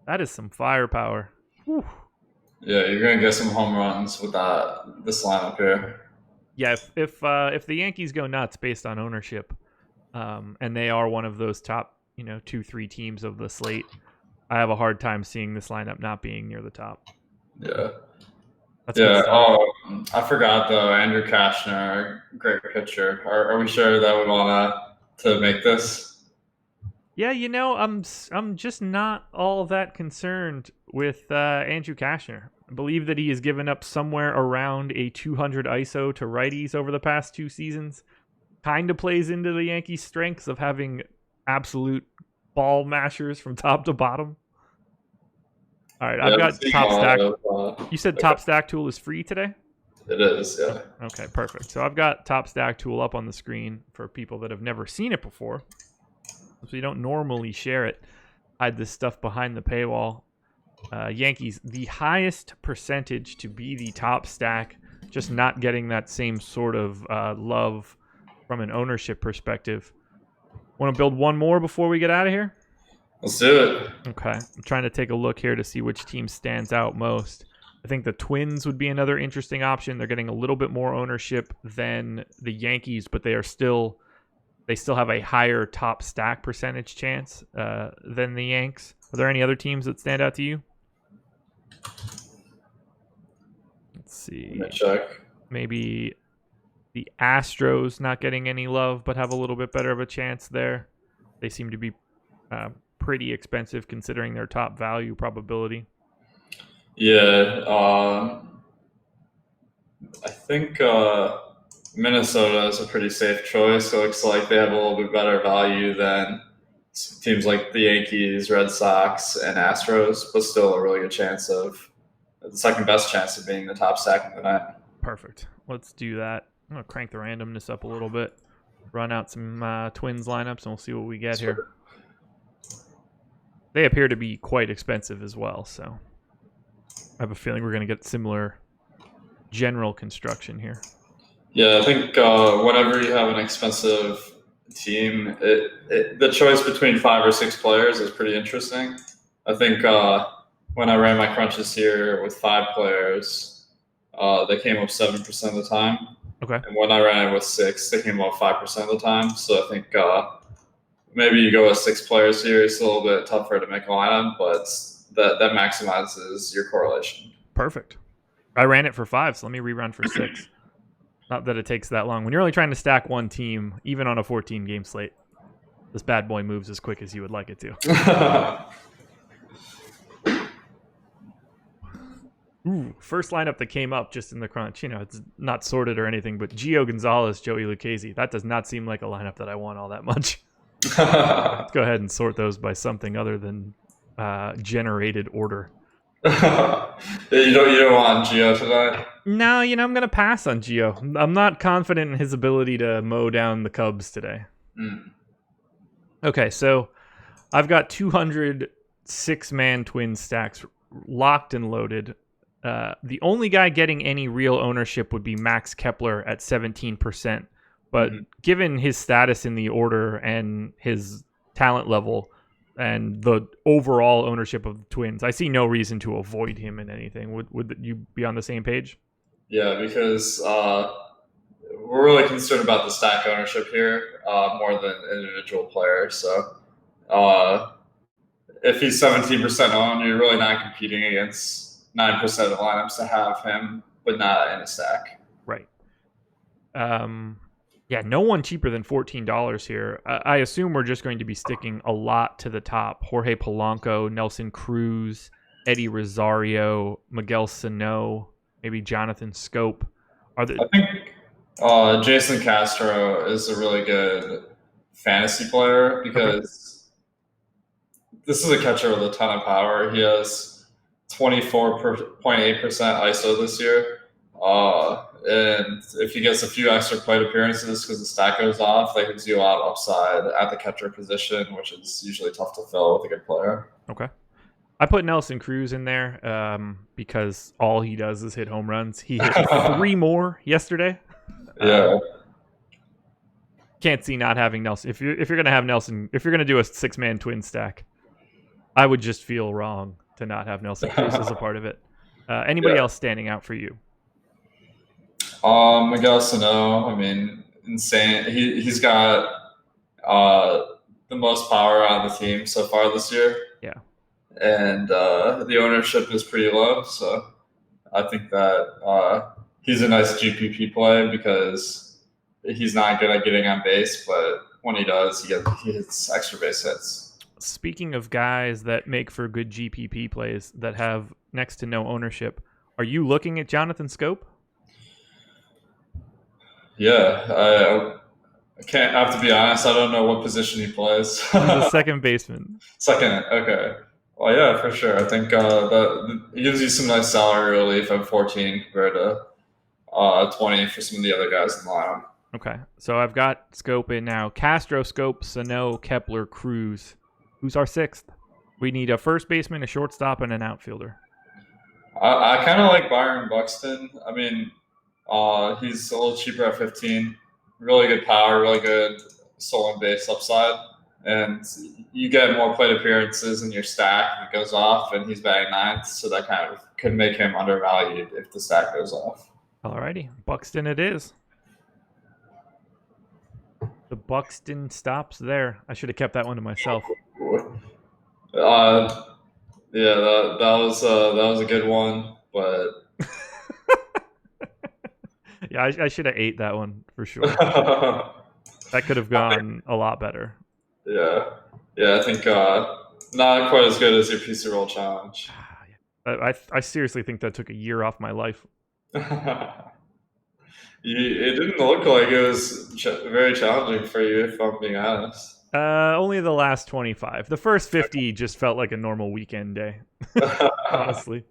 That is some firepower. Whew. Yeah, you're gonna get some home runs with this lineup here. Yeah, if the Yankees go nuts based on ownership, and they are one of those top 2-3 teams of the slate, I have a hard time seeing this lineup not being near the top. Yeah. That's I forgot though. Andrew Kashner, great pitcher. Are we sure that we want to make this? Yeah, I'm just not all that concerned with Andrew Kashner. I believe that he has given up somewhere around a 200 ISO to righties over the past 2 seasons. Kind of plays into the Yankees' strengths of having absolute ball mashers from top to bottom. All right, I've got top stack. You said top stack tool is free today? It is, yeah. Okay, perfect. So I've got top stack tool up on the screen for people that have never seen it before. So you don't normally share it. Hide this stuff behind the paywall. Yankees, the highest percentage to be the top stack, just not getting that same sort of love from an ownership perspective. Want to build one more before we get out of here? Let's do it. Okay. I'm trying to take a look here to see which team stands out most. I think the Twins would be another interesting option. They're getting a little bit more ownership than the Yankees, but they still have a higher top stack percentage chance than the Yanks. Are there any other teams that stand out to you? Let's see. Let me check. Maybe the Astros not getting any love, but have a little bit better of a chance there. They seem to be pretty expensive considering their top value probability. Yeah, I think Minnesota is a pretty safe choice. It looks like they have a little bit better value than teams like the Yankees, Red Sox, and Astros, but still a really good chance of the second best chance of being the top stack of the night. Perfect. Let's do that. I'm going to crank the randomness up a little bit, run out some Twins lineups, and we'll see what we get here. They appear to be quite expensive as well, so I have a feeling we're going to get similar general construction here. Yeah, I think whenever you have an expensive team, the choice between 5 or 6 players is pretty interesting. I think when I ran my crunches here with 5 players, they came up 7% of the time. Okay. And when I ran it with 6, they came up 5% of the time. So I think maybe you go with 6 players here. It's a little bit tougher to make a lineup, but that maximizes your correlation. Perfect. I ran it for 5, so let me rerun for 6. Not that it takes that long. When you're only trying to stack one team, even on a 14-game slate, this bad boy moves as quick as you would like it to. Ooh, first lineup that came up just in the crunch. It's not sorted or anything, but Gio Gonzalez, Joey Lucchesi. That does not seem like a lineup that I want all that much. Let's go ahead and sort those by something other than generated order. You don't want Gio tonight? No, I'm going to pass on Gio. I'm not confident in his ability to mow down the Cubs today. Okay, so I've got 200 6-man twin stacks locked and loaded. The only guy getting any real ownership would be Max Kepler at 17%. But given his status in the order and his talent level and the overall ownership of the Twins, I see no reason to avoid him in anything. Would you be on the same page? Yeah, because we're really concerned about the stack ownership here more than individual players. So if he's 17% owned, you're really not competing against 9% of the lineups to have him, but not in a stack. Right. Yeah, no one cheaper than $14 here. I assume we're just going to be sticking a lot to the top. Jorge Polanco, Nelson Cruz, Eddie Rosario, Miguel Sano, maybe Jonathan Scope. I think Jason Castro is a really good fantasy player because this is a catcher with a ton of power. He has 24.8% ISO this year. And if he gets a few extra plate appearances because the stack goes off, that gives you a lot of upside at the catcher position, which is usually tough to fill with a good player. Okay. I put Nelson Cruz in there because all he does is hit home runs. He hit 3 more yesterday. Yeah. Can't see not having Nelson. If you're gonna have Nelson, if you're gonna do a 6-man twin stack, I would just feel wrong to not have Nelson Cruz as a part of it. Anybody else standing out for you? Miguel Sano, insane. He's got the most power on the team so far this year. Yeah. And the ownership is pretty low, so I think that he's a nice GPP play because he's not good at getting on base, but when he does, he hits extra base hits. Speaking of guys that make for good GPP plays that have next to no ownership, are you looking at Jonathan Scope? Yeah, I can't. I have to be honest. I don't know what position he plays. He's a second baseman. Second, okay. Well, yeah, for sure. I think that it gives you some nice salary relief at 14 compared to 20 for some of the other guys in the lineup. Okay, so I've got Scope in now. Castro, Scope, Sano, Kepler, Cruz. Who's our 6th? We need a first baseman, a shortstop, and an outfielder. I kind of like Byron Buxton. He's a little cheaper at 15. Really good power, really good stolen base upside, and you get more plate appearances in your stack if it goes off, and he's batting ninth, so that kind of could make him undervalued if the stack goes off. Alrighty, Buxton it is. The Buxton stops there. I should have kept that one to myself. Yeah, that was a good one, but yeah, I should have ate that one for sure. That could have gone a lot better. Yeah, I think not quite as good as your pizza roll challenge. I seriously think that took a year off my life. It didn't look like it was very challenging for you, if I'm being honest. Only the last 25. The first 50 just felt like a normal weekend day, honestly.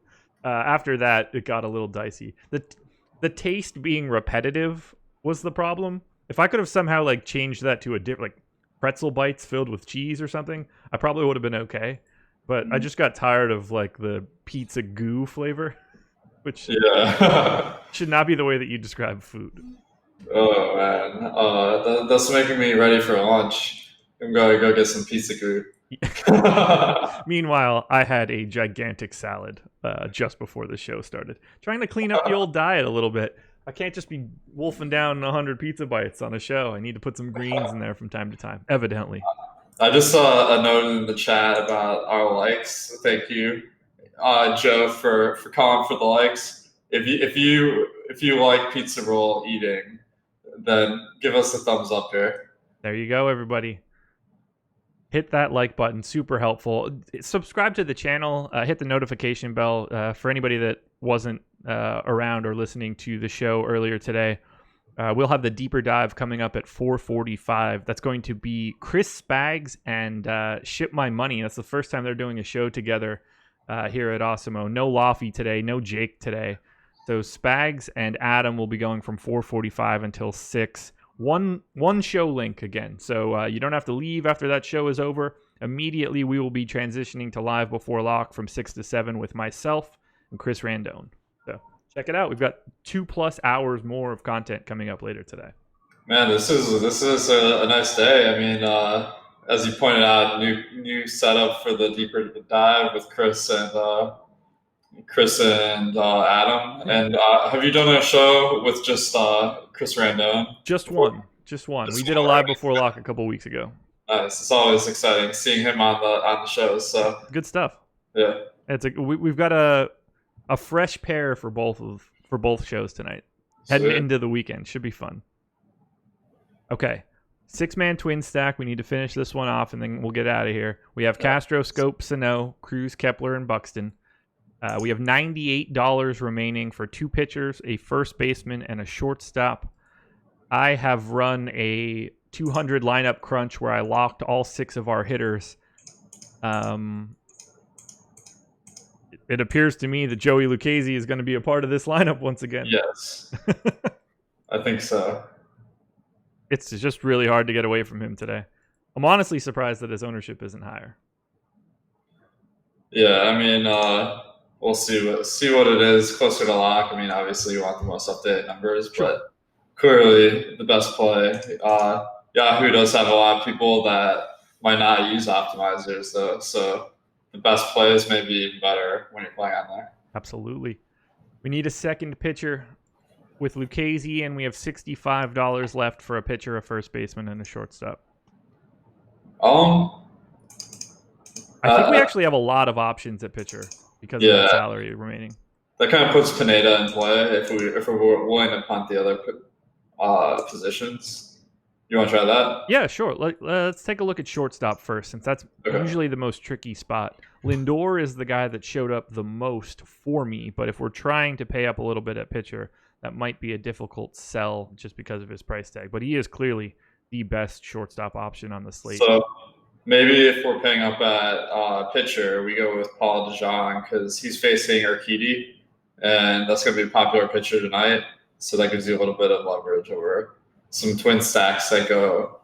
After that, it got a little dicey. The taste being repetitive was the problem. If I could have somehow like changed that to a different, like pretzel bites filled with cheese or something, I probably would have been okay. But I just got tired of like the pizza goo flavor, which should not be the way that you describe food. Oh man, that's making me ready for lunch. I'm going to go get some pizza goo. Meanwhile, I had a gigantic salad just before the show started. Trying to clean up the old diet a little bit. I can't just be wolfing down 100 pizza bites on a show. I need to put some greens in there from time to time, evidently. I just saw a note in the chat about our likes. Thank you, Joe, for calling for the likes. If you like pizza roll eating, then give us a thumbs up here. There you go, everybody. Hit that like button, super helpful. Subscribe to the channel, hit the notification bell for anybody that wasn't around or listening to the show earlier today. We'll have the deeper dive coming up at 4:45. That's going to be Chris Spags and Ship My Money. That's the first time they're doing a show together here at Osimo. No Laffy today, no Jake today. So Spags and Adam will be going from 4:45 until 6. One show link again, so you don't have to leave after that show is over. Immediately we will be transitioning to live before lock from 6 to 7 with myself and Chris Randone. So check it out. We've got 2+ hours more of content coming up later today. Man, this is a nice day. I mean, as you pointed out, new setup for the deeper dive with Chris and Adam. And have you done a show with just Chris Randone? Just one. We did a live before lock a couple weeks ago. Nice. It's always exciting seeing him on the shows. So good stuff. Yeah, we've got a fresh pair for both shows tonight. Sweet. Heading into the weekend should be fun. Okay, 6-man twin stack. We need to finish this one off, and then we'll get out of here. We have Castro, Scope, Sano, Cruz, Kepler, and Buxton. We have $98 remaining for 2 pitchers, a first baseman, and a shortstop. I have run a 200 lineup crunch where I locked all 6 of our hitters. It appears to me that Joey Lucchesi is going to be a part of this lineup once again. Yes, I think so. It's just really hard to get away from him today. I'm honestly surprised that his ownership isn't higher. Yeah, I mean, we'll see what it is closer to lock. I mean, obviously you want the most updated numbers, sure. But clearly the best play. Yahoo does have a lot of people that might not use optimizers, though, so the best plays may be even better when you're playing on there. Absolutely. We need a second pitcher with Lucchesi, and we have $65 left for a pitcher, a first baseman, and a shortstop. I think we actually have a lot of options at pitcher because of the salary remaining. That kind of puts Pineda in play if we're willing to punt the other positions. You want to try that? Yeah, sure. Let's take a look at shortstop first, since that's usually the most tricky spot. Lindor is the guy that showed up the most for me, but if we're trying to pay up a little bit at pitcher, that might be a difficult sell just because of his price tag. But he is clearly the best shortstop option on the slate. So maybe if we're paying up at pitcher, we go with Paul DeJong because he's facing Urquidy, and that's going to be a popular pitcher tonight. So that gives you a little bit of leverage over some twin stacks that go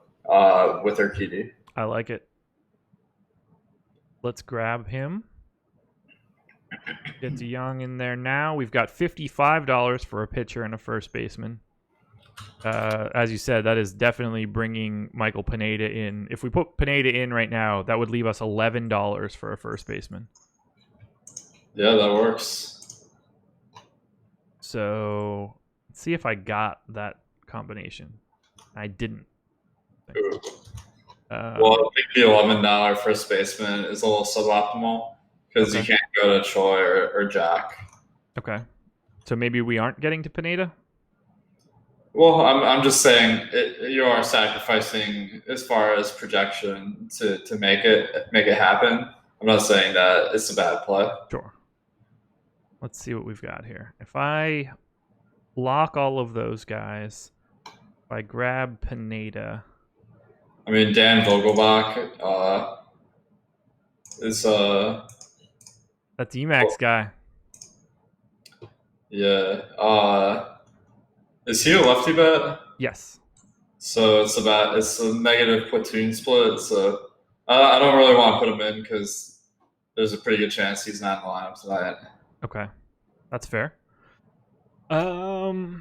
with Urquidy. I like it. Let's grab him. Get DeJong in there now. We've got $55 for a pitcher and a first baseman. As you said, that is definitely bringing Michael Pineda in. If we put Pineda in right now, that would leave us $11 for a first baseman. Yeah, that works. So let's see if I got that combination. I didn't. Well, I think the $11 first baseman is a little suboptimal because you can't go to Choi or Jack. Okay. So maybe we aren't getting to Pineda? Well, I'm just saying you are sacrificing as far as projection to make it happen. I'm not saying that it's a bad play. Sure. Let's see what we've got here. If I lock all of those guys, if I grab Pineda. I mean, Dan Vogelbach is that's Emacs guy. Yeah. Is he a lefty bat? Yes. So it's a negative platoon split. So I don't really want to put him in because there's a pretty good chance he's not in the lineup tonight. Okay, that's fair. It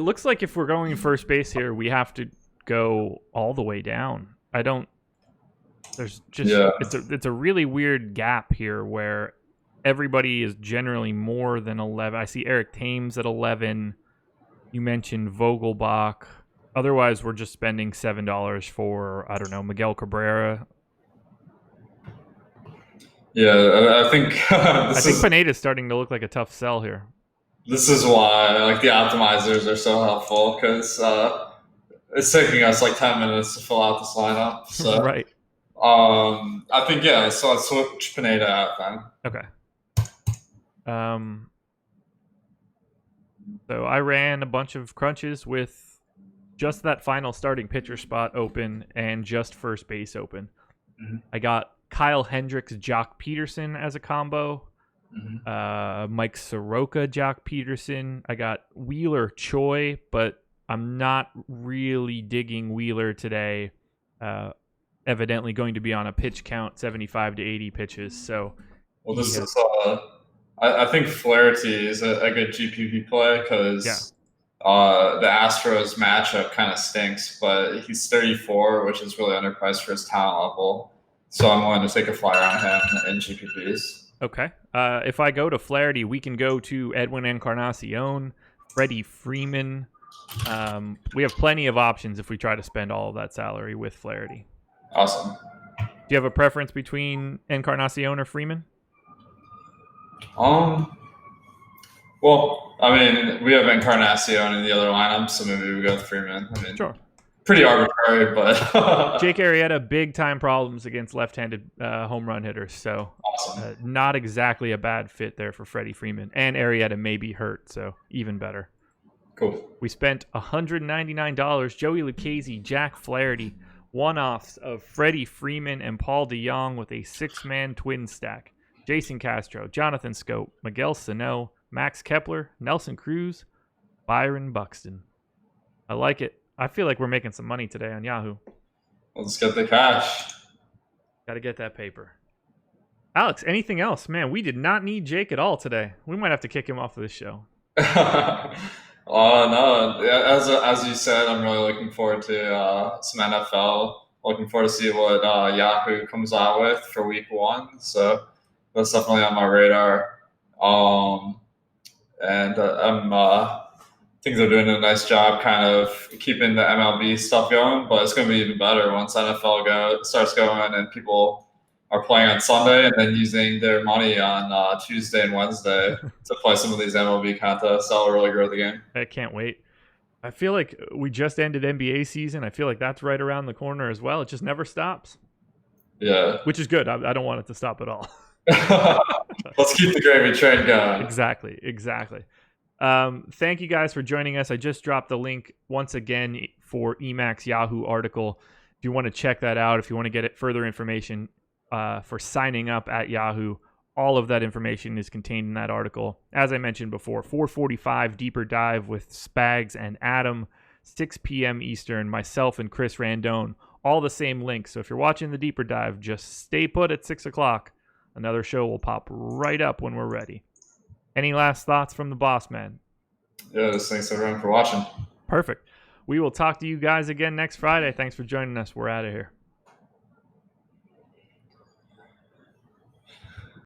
looks like if we're going first base here, we have to go all the way down. There's just it's a really weird gap here where everybody is generally more than 11. I see Eric Thames at 11. You mentioned Vogelbach. Otherwise, we're just spending $7 for, I don't know, Miguel Cabrera. Yeah, I think I think Pineda's starting to look like a tough sell here. This is why the optimizers are so helpful because it's taking us 10 minutes to fill out this lineup. So right. I think so let's switch Pineda out then. Okay. So I ran a bunch of crunches with just that final starting pitcher spot open and just first base open. Mm-hmm. I got Kyle Hendricks, Jock Peterson as a combo. Mm-hmm. Mike Soroka, Jock Peterson. I got Wheeler Choi, but I'm not really digging Wheeler today. Evidently going to be on a pitch count, 75 to 80 pitches. So, this is I think Flaherty is a good GPP play because the Astros matchup kind of stinks, but he's 34, which is really underpriced for his talent level. So I'm willing to take a flyer on him in GPPs. Okay. If I go to Flaherty, we can go to Edwin Encarnacion, Freddie Freeman. We have plenty of options if we try to spend all of that salary with Flaherty. Awesome. Do you have a preference between Encarnacion or Freeman? Well, I mean, we have Encarnacion in the other lineup, so maybe we go with Freeman. I mean, sure. Pretty arbitrary, but Jake Arrieta, big time problems against left-handed home run hitters, so awesome. Not exactly a bad fit there for Freddie Freeman. And Arrieta may be hurt, so even better. Cool. We spent $199. Joey Lucchesi, Jack Flaherty, one-offs of Freddie Freeman and Paul DeJong with a six-man twin stack. Jason Castro, Jonathan Scope, Miguel Sano, Max Kepler, Nelson Cruz, Byron Buxton. I like it. I feel like we're making some money today on Yahoo. Let's get the cash. Got to get that paper. Alex, anything else? Man, we did not need Jake at all today. We might have to kick him off of this show. No. As you said, I'm really looking forward to some NFL. Looking forward to see what Yahoo comes out with for week 1. So that's definitely on my radar. I think they're doing a nice job kind of keeping the MLB stuff going, but it's going to be even better once NFL starts going and people are playing on Sunday and then using their money on Tuesday and Wednesday to play some of these MLB contests. That'll really grow the game. I can't wait. I feel like we just ended NBA season. I feel like that's right around the corner as well. It just never stops. Yeah. Which is good. I don't want it to stop at all. Let's keep the gravy train going. Exactly. Thank you guys for joining us. I just dropped the link once again for Emacs Yahoo article. If you want to check that out, if you want to get further information for signing up at Yahoo, all of that information is contained in that article. As I mentioned before, 4:45 deeper dive with Spags and Adam, 6 p.m. Eastern, myself and Chris Randone, all the same links. So if you're watching the deeper dive, just stay put at 6 o'clock. Another show will pop right up when we're ready. Any last thoughts from the boss man? Yeah, thanks everyone for watching. Perfect. We will talk to you guys again next Friday. Thanks for joining us. We're out of here.